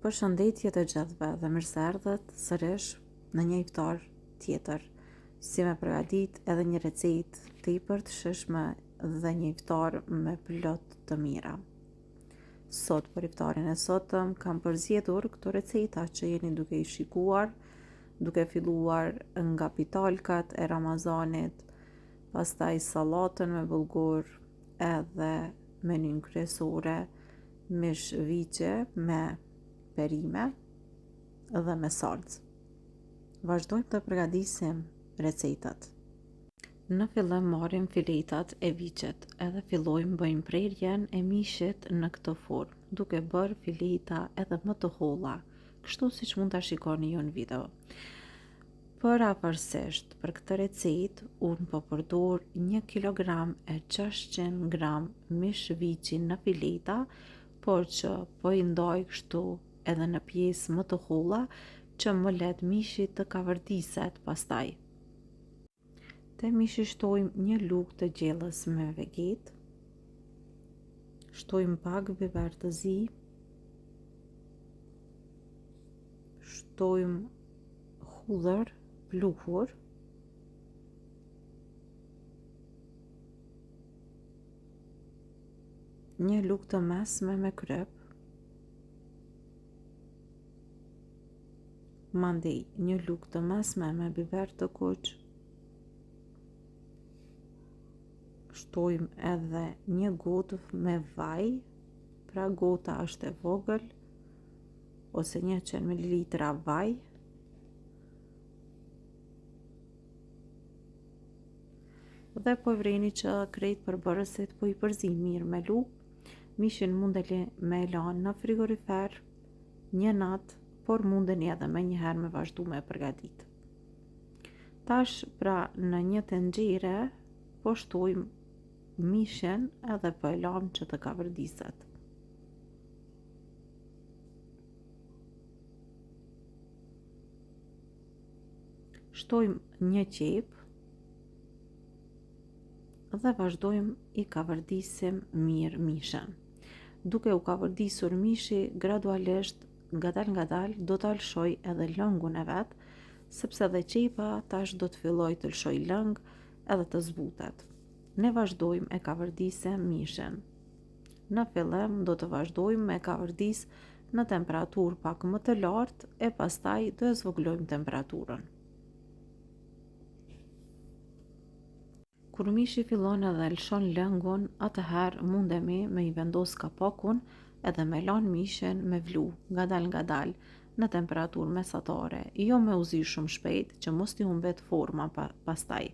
Përshëndetje të gjithëve dhe mirë se erdhët sërish në një iftar tjetër. Si me përgatit edhe një recetë tepër të shishme dhe një iftar me plot të mira. Sot për iftarin e sotëm kam përzgjedhur këto receta që jeni duke i shikuar, duke filluar nga pitalkat e Ramazanit, pastaj sallatën me bulgur edhe menyn kryesore, mish viqe me perime dhe me salcë. Vazhdojmë të përgatisim recetat. Në fillim marrim filetat e viqet edhe fillojmë bëjmë prerjen e mishit në këtë formë, duke bërë fileta edhe më të holla, kështu siç mund ta shikoni ju në video. Paraparsisht për këtë recetë unë po përdor 1 kg e 600 gram mish viçi në fileta, por që po i ndaj kështu edhe në pjesë më të holla që më let mishi të kavërdiset pastaj. Te mishi shtojmë 1 lugë të gjellës me vegetë, shtojmë pak biber të zi, shtojmë hudhër pluhur, një lugë të mesme me kryp, mandej një lugë të mesme me biber të kuq, shtojmë edhe 1 gotë me vaj, pra gota është e vogël, ose 100 ml vaj, dhe po vreni që krejt përbërësit po i përzin mirë me lugë. Mishin mundeni me lanë në frigorifer një natë, por mundeni edhe me njëherë me vazhdu me përgatit. Tash pra në një tenxhere po shtojmë mishin edhe po e lamë që të kavërdiset. Shtojmë një qep dhe vazhdojmë i kavërdisim mirë mishin. Duke u kavërdisur mishi, gradualisht ngadal do të lëshoj edhe lëngun e vet, sepse dhe qepa tash do të filloj të lëshoj lëng edhe të zbutet. Ne vazhdojmë e kavërdisim mishin. Në fillim do të vazhdojmë me kavërdis në temperaturë pak më të lartë e pastaj do e zvogëlojmë temperaturën. Kur mishi fillon edhe lëshon lëngun, atëherë mundemi me i vendos kapakun edhe me lanë mishin me vlu ngadal në temperaturë mesatare, jo me u zi shumë shpejt që mos t'i humbet forma pastaj.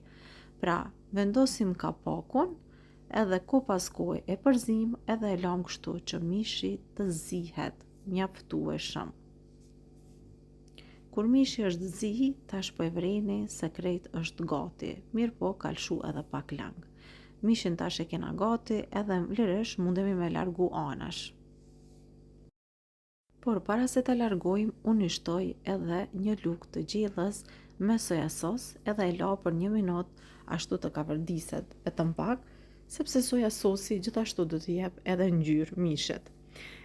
Pra, vendosim kapakun edhe ko pas kohë e përzim edhe e lam kështu që mishi të zihet mjaftueshëm. Kur mishi është zi, tash po e vreni se krejt është gati, mirë po ka lshu edhe pak lang. Mishin tash e kena gati edhe lirisht mundemi me largu anash. Por para se ta largojmë, unë i shtoj edhe 1 lugë të gjellës me soja sos edhe e la për 1 minutë ashtu të kavërdiset vetëm pak, sepse soja sosi gjithashtu do të jep edhe ngjyrë mishit.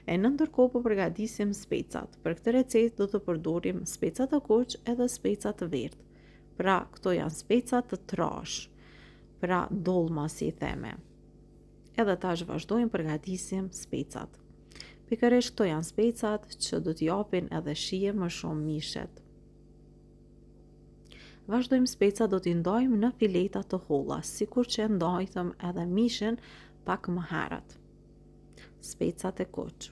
E në ndërkohë po përgatisim specat. Për këtë recetë do të përdorim speca të kuq edhe speca të verdhë. Pra, këto janë speca të trash. Pra, dollma si i theme. Edhe tash vazhdojmë përgatisim specat. Pikërisht këto janë specat që do të japin edhe shije më shumë mishit. Vazhdojmë speca do t'i ndajmë në fileta të holla, sikur që ndajtëm edhe mishin pak më herët. Specat e kuq.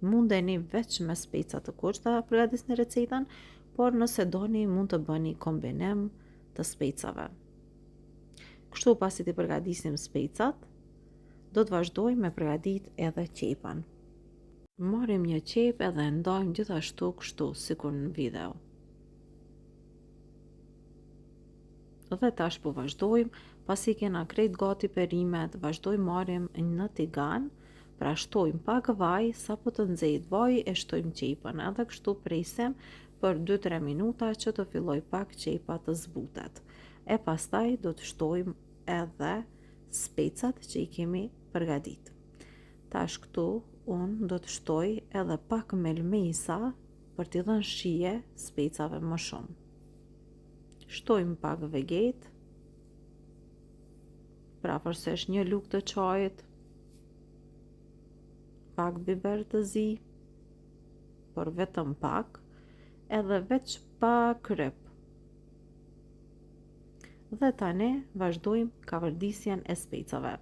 Mundeni veç me specat të kuq të përgatisni recetën, por nëse doni mund të bëni kombinim të specave. Kështu pasi të përgatisim specat, do të vazhdojmë me përgatit edhe qepën. Marrim një qep edhe ndajmë gjithashtu kështu sikur në video. Dhe tash po vazhdojmë, pasi kena krejt gati perimet, vazhdojmë marrim në tigan, pra shtojmë pak vaj, sa po të nxehtë vaji e shtojmë qepën, edhe kështu presim për 2-3 minuta që të filloj pak qepa të zbutet. E pastaj do të shtojmë edhe specat që i kemi përgatit. Tash këtu unë do të shtoj edhe pak melmesa për t'i dhënë shije specave më shumë. Shtojmë pak veget, pra përsesh një lugë të çajit, pak biber të zi, por vetëm pak, edhe veç pak kryp. Dhe tani vazhdojmë kavërdisjen e specave.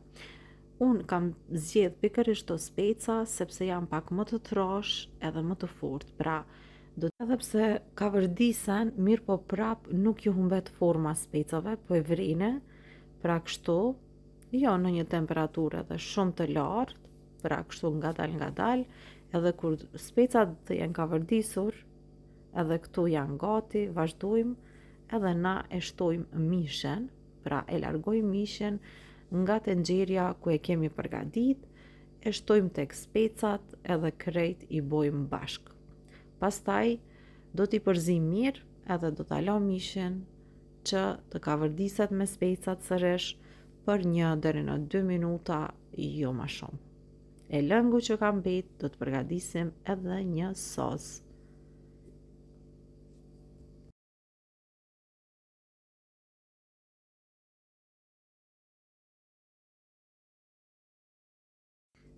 Unë kam zgjedh pikërisht të speca sepse janë pak më të trash edhe më të fortë, pra edhe pse kavërdisen, mirë po prap nuk ju humbet forma specave, po e vrine, pra kështu, jo në një temperaturë edhe shumë të lartë, pra kështu ngadal, edhe kur specat të jenë kavërdisur, edhe këtu janë gati, vazhdojmë edhe na e shtojmë mishen, pra e largojmë mishen nga tenxherja ku e kemi përgadit, e shtojmë tek specat edhe krejt i bojmë bashk. Pastaj do t'i përzim mirë edhe do t'a la mishen që të kavërdiset me specat sërish për 1 deri në 2 minuta, jo më shumë. E lëngu që ka mbet do të përgatisim edhe një sos.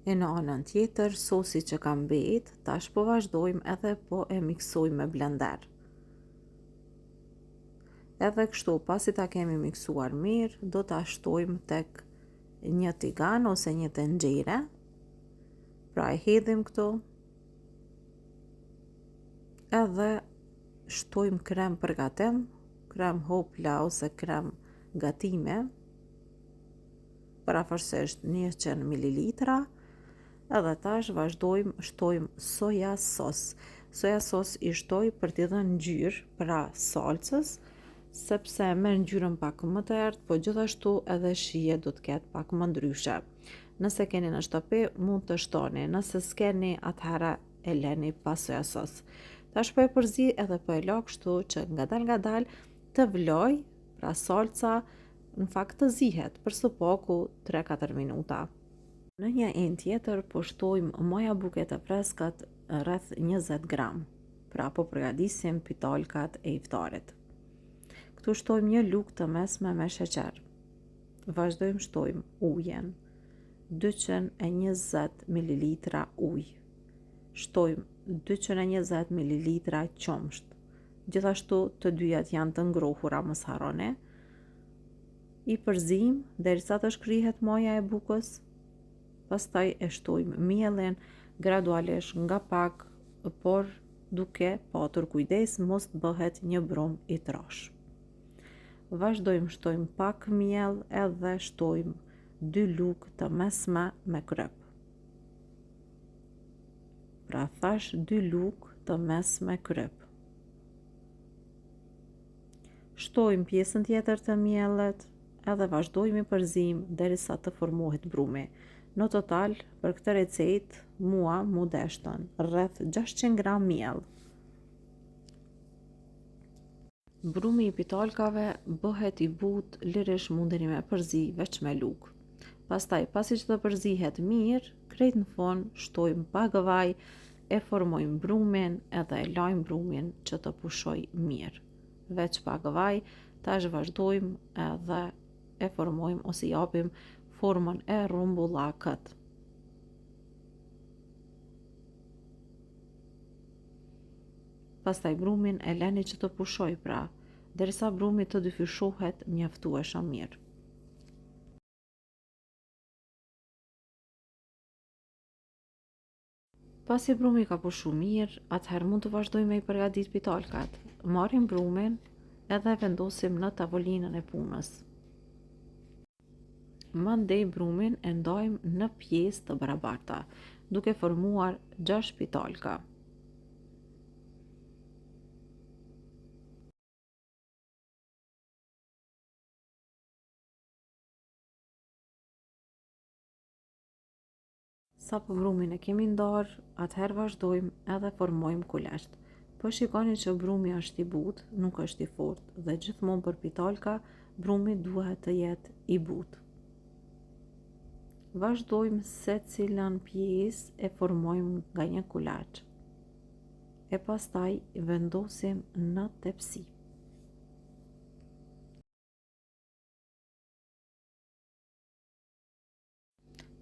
E në anën tjetër, sosi që ka mbet, tash po vazhdojmë edhe po e miksojmë me blender. Edhe kështu, pasi ta kemi miksuar mirë, do ta shtojmë tek një tigan ose një tenxhere. Pra e hedhim këtu. Edhe shtojmë krem për gatim, krem hopla ose krem gatime, paraforsisht 100 ml. Edhe tash vazhdojmë shtojmë soja sos. Soja sos i shtoj për t'i dhënë ngjyrë pra salcës, sepse merr ngjyrën pak më të errët, po gjithashtu edhe shije do të ketë pak më ndryshe. Nëse keni në shtëpi, mund të shtoni, nëse s'keni, atëherë e leni pa soja sos. Tash po e përzi edhe po e la kështu që ngadal të vloj, pra salca në fakt të zihet për së paku 3-4 minuta. Në një enë tjetër po shtojmë moja buke të freskët rreth 20 gram, pra po përgatisim pitolkat e iftarit. Këtu shtojmë një lugë të mesme me sheqer. Vazhdojmë shtojmë ujen, 220 ml ujë. Shtojmë 220 ml qumsht. Gjithashtu të dyjat janë të ngrohura, mos harroni. I përzim derisa të shkrihet moja e bukës. Pastaj e shtojmë mielin gradualisht nga pak, por duke patur kujdes mos të bëhet një brum i trash. Vazhdojmë shtojmë pak miell edhe shtojmë 2 lugë të mesme me kryp. Pra thash 2 lugë të mesme kryp. Shtojmë pjesën tjetër të miellit edhe vazhdojmë i përzim derisa të formohet brumi. Në total, për këtë recetë, mu deshtën rreth 600 gram miell. Brumi i pitolkave bëhet i butë, lirisht mundeni me përzi veç me lugë. Pastaj, pasi që të përzihet mirë, krejt në fund shtojmë pak vaj, e formojmë brumin edhe e lajmë brumin që të pushoj mirë. Veç pak vaj, tash vazhdojmë edhe e formojmë ose japim formën e rumbullakët. Pastaj brumin e leni që të pushoj, pra, derisa brumi të dyfishohet mjaftueshëm mirë. Pasi brumi ka pushu mirë, atëherë mund të vazhdojmë me i përgatit pitolkat. Marrim brumin edhe vendosim në tavolinën e punës. Mandej brumin e ndajmë në pjesë të barabarta, duke formuar 6 pitolka. Sa për brumin e kemi ndarë, atëherë vazhdojmë edhe formojmë kulesht. Po shikoni që brumi është i butë, nuk është i fortë, dhe gjithmonë për pitolka, brumi duhet të jetë i butë. Vazhdojmë se cilën pjesë e formojmë nga një kulaç. E pastaj vendosim në tepsi.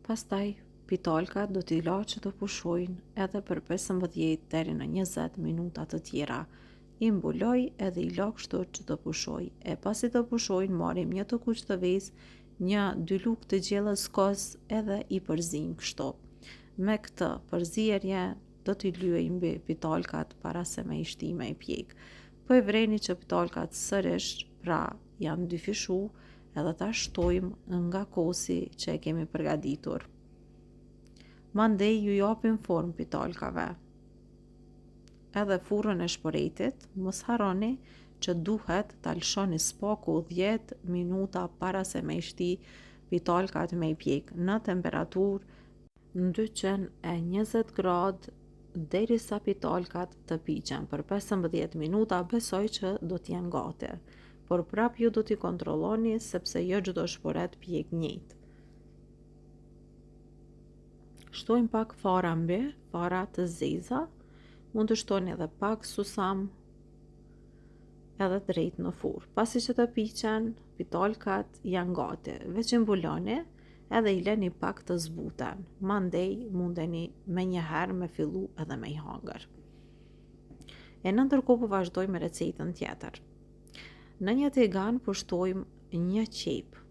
Pastaj pitolkat do t'i la që të pushojnë edhe për 15 deri në 20 minuta të tjera. I mbuloj edhe i la kështu që të pushoj. E pasi të pushojnë, marrim një të kuq të vezë, një 2 lugë të gjellës kos edhe i përzim kështu. Me këtë përzierje do t'i lyejmë mbi pitolkat para se me i shti me i pjek. Po e vreni që pitolkat sërish, pra janë dyfishu, edhe ta shtojmë nga kosi që e kemi përgatitur. Mandej ju japim formë pitolkave. Edhe furrën e shpëretit, mos harroni që duhet ta lshoni spaku 10 minuta para se me i shti pitolkat me i pjek në temperaturë 220 gradë derisa pitolkat të piqen për 15 minuta. Besoj që do t'jenë gati, por prap ju do t'i kontrolloni sepse jo çdo shporet pjek njëjtë. Shtojmë pak fara mbi, fara të zeza, mund të shtoni edhe pak susam edhe drejt në furrë. Pasi që të piqen, pitolkat janë gati, veç i mbuloni edhe i leni pak të zbuten. Mandej mundeni me njëherë me fillu edhe me i hangër. E në ndërkohë po vazhdojmë me recetën tjetër. Në një tigan pushtojmë një qepë.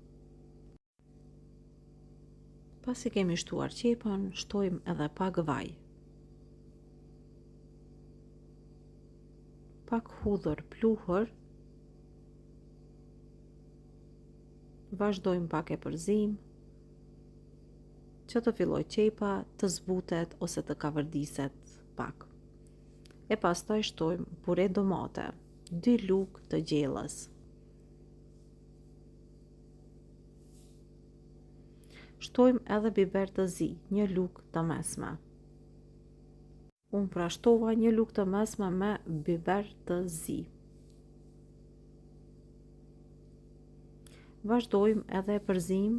Pasi kemi shtuar qepën, shtojmë edhe pak vaj, pak hudhër pluhur, vazhdojmë pak e përzim, që të filloj qepa të zbutet ose të kavërdiset pak. E pastaj shtojmë pure domate, 2 lugë të gjellës. Shtojmë edhe biber të zi, 1 lugë të mesme. Unë pra shtova 1 lugë të mesme me biber të zi. Vazhdojmë edhe e përzim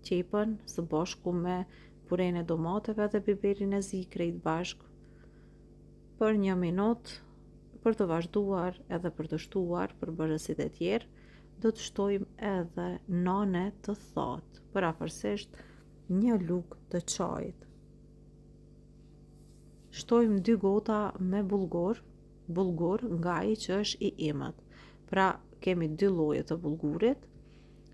qepën së bashku me puren e domateve dhe biberin e zi krejt bashk për 1 minutë. Për të vazhduar edhe për të shtuar përbërësit e tjerë, do të shtojmë edhe nane të thatë, parafërsisht 1 lugë të çajit. Shtojmë 2 gota me bullgur nga ai që është i imët. Pra kemi 2 lloje të bullgurit,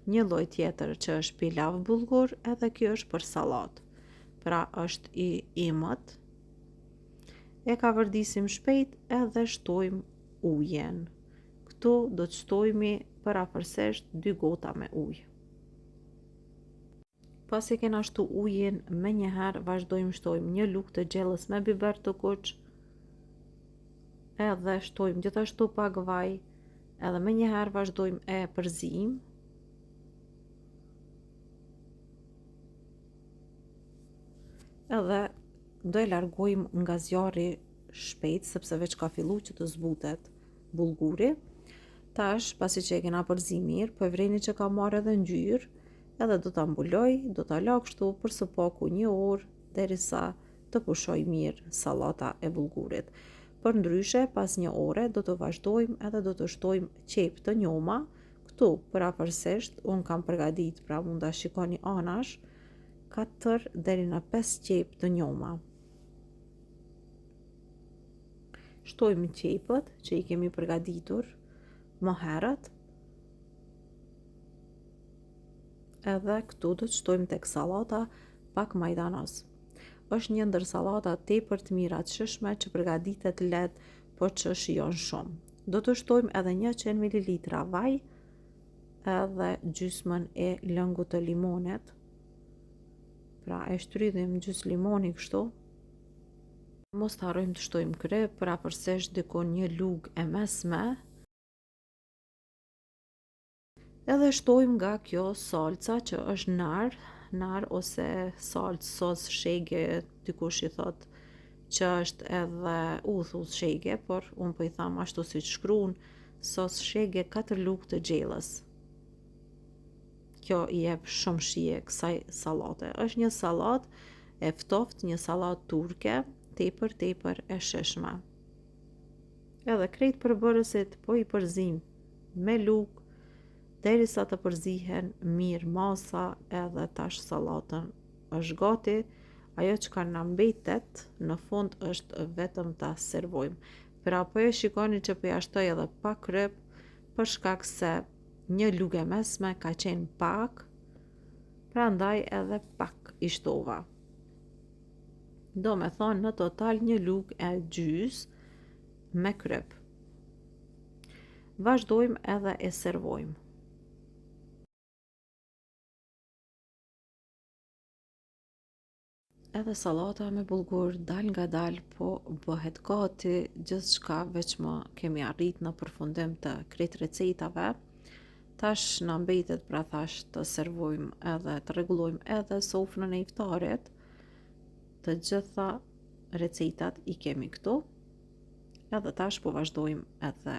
një lloj tjetër që është pilav bullgur, edhe kjo është për sallatë. Pra është i imët. E kavërdisim shpejt edhe shtojmë ujin. Këtu do të shtojmë parafërsisht 2 gota me ujë. Pasi kena shtu ujin, me njëherë vazhdojmë shtojmë 1 lugë të gjellës me biber të kuq, edhe shtojmë gjithashtu pak vaj, edhe me njëherë vazhdojmë e përzim. Edhe do e largojmë nga zjarri shpejt, sepse veç ka fillu që të zbutet bullguri. Tash, pasi që e kena përzim mirë, po e vreni që ka marrë edhe ngjyrë, edhe do ta mbuloj, do ta la kështu për së paku 1 orë derisa të pushoj mirë sallata e bullgurit. Për ndryshe, pas 1 ore do të vazhdojmë edhe do të shtojmë qepë të njoma. Këtu parafërsisht unë kam përgatit, pra mund ta shikoni anash, 4 deri në 5 qepë të njoma. Shtojmë qepët që i kemi përgatitur më herët. Edhe këtu do të shtojmë tek sallata pak majdanos. Është një ndër sallata tepër të mira të shishme që përgatitet lehtë, por që shijon shumë. Do të shtojmë edhe 100 ml vaj, edhe gjysmën e lëngut të limonit. Pra e shtrydhim gjys limoni kështu. Mos të harrojmë të shtojmë kryp, parafërsisht dikon 1 lugë e mesme. Edhe shtojmë nga kjo salca që është nar ose salcë sos shege, dikush i thot që është edhe uthull shege, por unë po i tham ashtu siç shkruan, sos shege 4 lugë të gjellës. kjo i jep shumë shije kësaj sallate. Është një sallatë e ftoftë, një sallatë turke, tepër e shishme. Edhe krejt përbërësit po i përzim me lukë, derisa të përzihen mirë masa, edhe tash sallatën është gati. Ajo që ka na mbetet në fund është vetëm ta servojmë. Pra po e shikoni që po ja shtoj edhe pak kryp, për shkak se një lugë e mesme ka qenë pak, prandaj edhe pak i shtova. Do me thonë në total një lugë e gjys me kryp. Vazhdojmë edhe e servojmë. Edhe sallata me bulgur dal nga dal po bëhet gati, gjithçka veç më kemi arrit në përfundim të krejt recetave. Tash na mbetet pra thash të servojmë edhe të rregullojmë edhe sofrën e iftarit. Të gjitha recetat i kemi këtu. Edhe tash po vazhdojmë edhe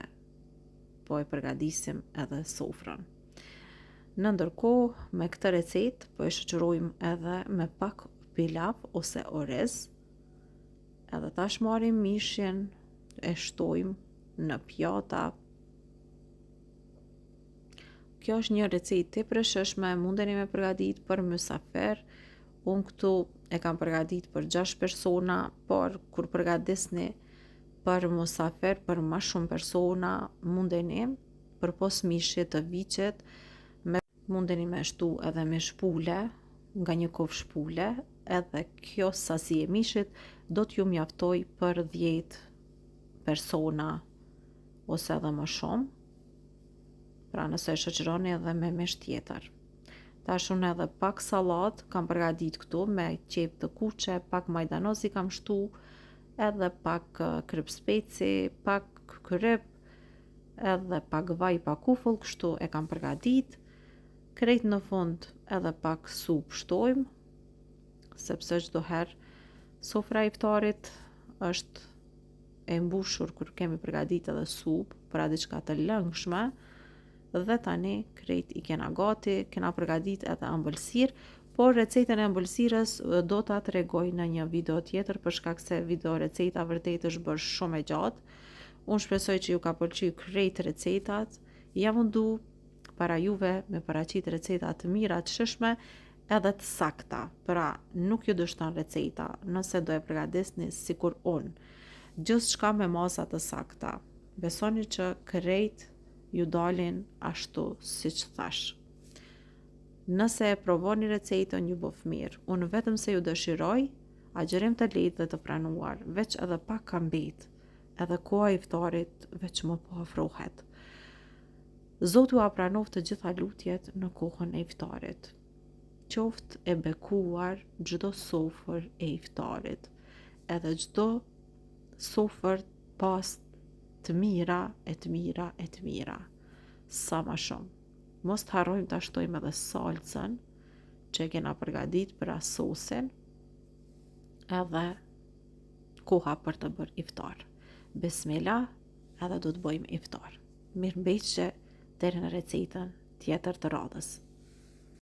po e përgatisim edhe sofrën. Në ndërkohë, me këtë recetë po e shoqërojmë edhe me pak pilav ose orez. Edhe tash marrim mishin, e shtojmë në pjata. Kjo është një recetë tepër e shijshme, mundeni me përgatitë për mysafir. Unë këtu e kam përgatit për 6 persona, por kur përgatisni për musafir, për ma shumë persona, mundeni për pos mishit të viqet, mundeni me shtu edhe me shpule, nga një kofë shpule, edhe kjo sasi e mishit do t'ju mjaftoj për 10 persona ose edhe më shumë, pra nëse e shoqëroni edhe me mish tjetër. Tash unë edhe pak sallat kam përgatit këtu me qep të kuqe, pak majdanoz i kam shtu, edhe pak kryp speci, pak kryp, edhe pak vaj pa kufull, kështu e kam përgatit. Krejt në fund edhe pak supë shtojmë, sepse çdo herë sofra e iftarit është e mbushur kur kemi përgatit edhe supë, pra diçka të lëngshme. Dhe tani krejt i kena gati, kena përgatit edhe ëmbëlsirë, por recetën e ëmbëlsirës do ta tregoj në një video tjetër, për shkak se video receta vërtet është bërë shumë e gjatë. Unë shpresoj që ju ka pëlqyer krejt recetat. Jam mundu para juve me paraqit receta të mira, të shishme edhe të sakta. Pra nuk ju dështon receta nëse do e përgatisni sikur unë. Gjithçka me masa të sakta. Besoni që krejt ju dalin ashtu siç thash. Nëse e provoni recetën ju bëf mirë. Unë vetëm se ju dëshiroj agjerim të lehtë dhe të pranuar, veç edhe pak ka mbet, edhe koha e iftarit veç më po afrohet. Zoti u pranoft të gjitha lutjet në kohën e iftarit. Qoftë e bekuar çdo sofër e iftarit, edhe çdo sofër pas të mira, e të mira, e të mira. Sa ma shumë. Mos të harrojmë të ashtojmë edhe salcën që e kena përgatit për asosin, edhe koha për të bërë iftar. Bismillah, edhe do të bëjmë iftar. Mirëmbëjtje deri në recetën tjetër të radhës.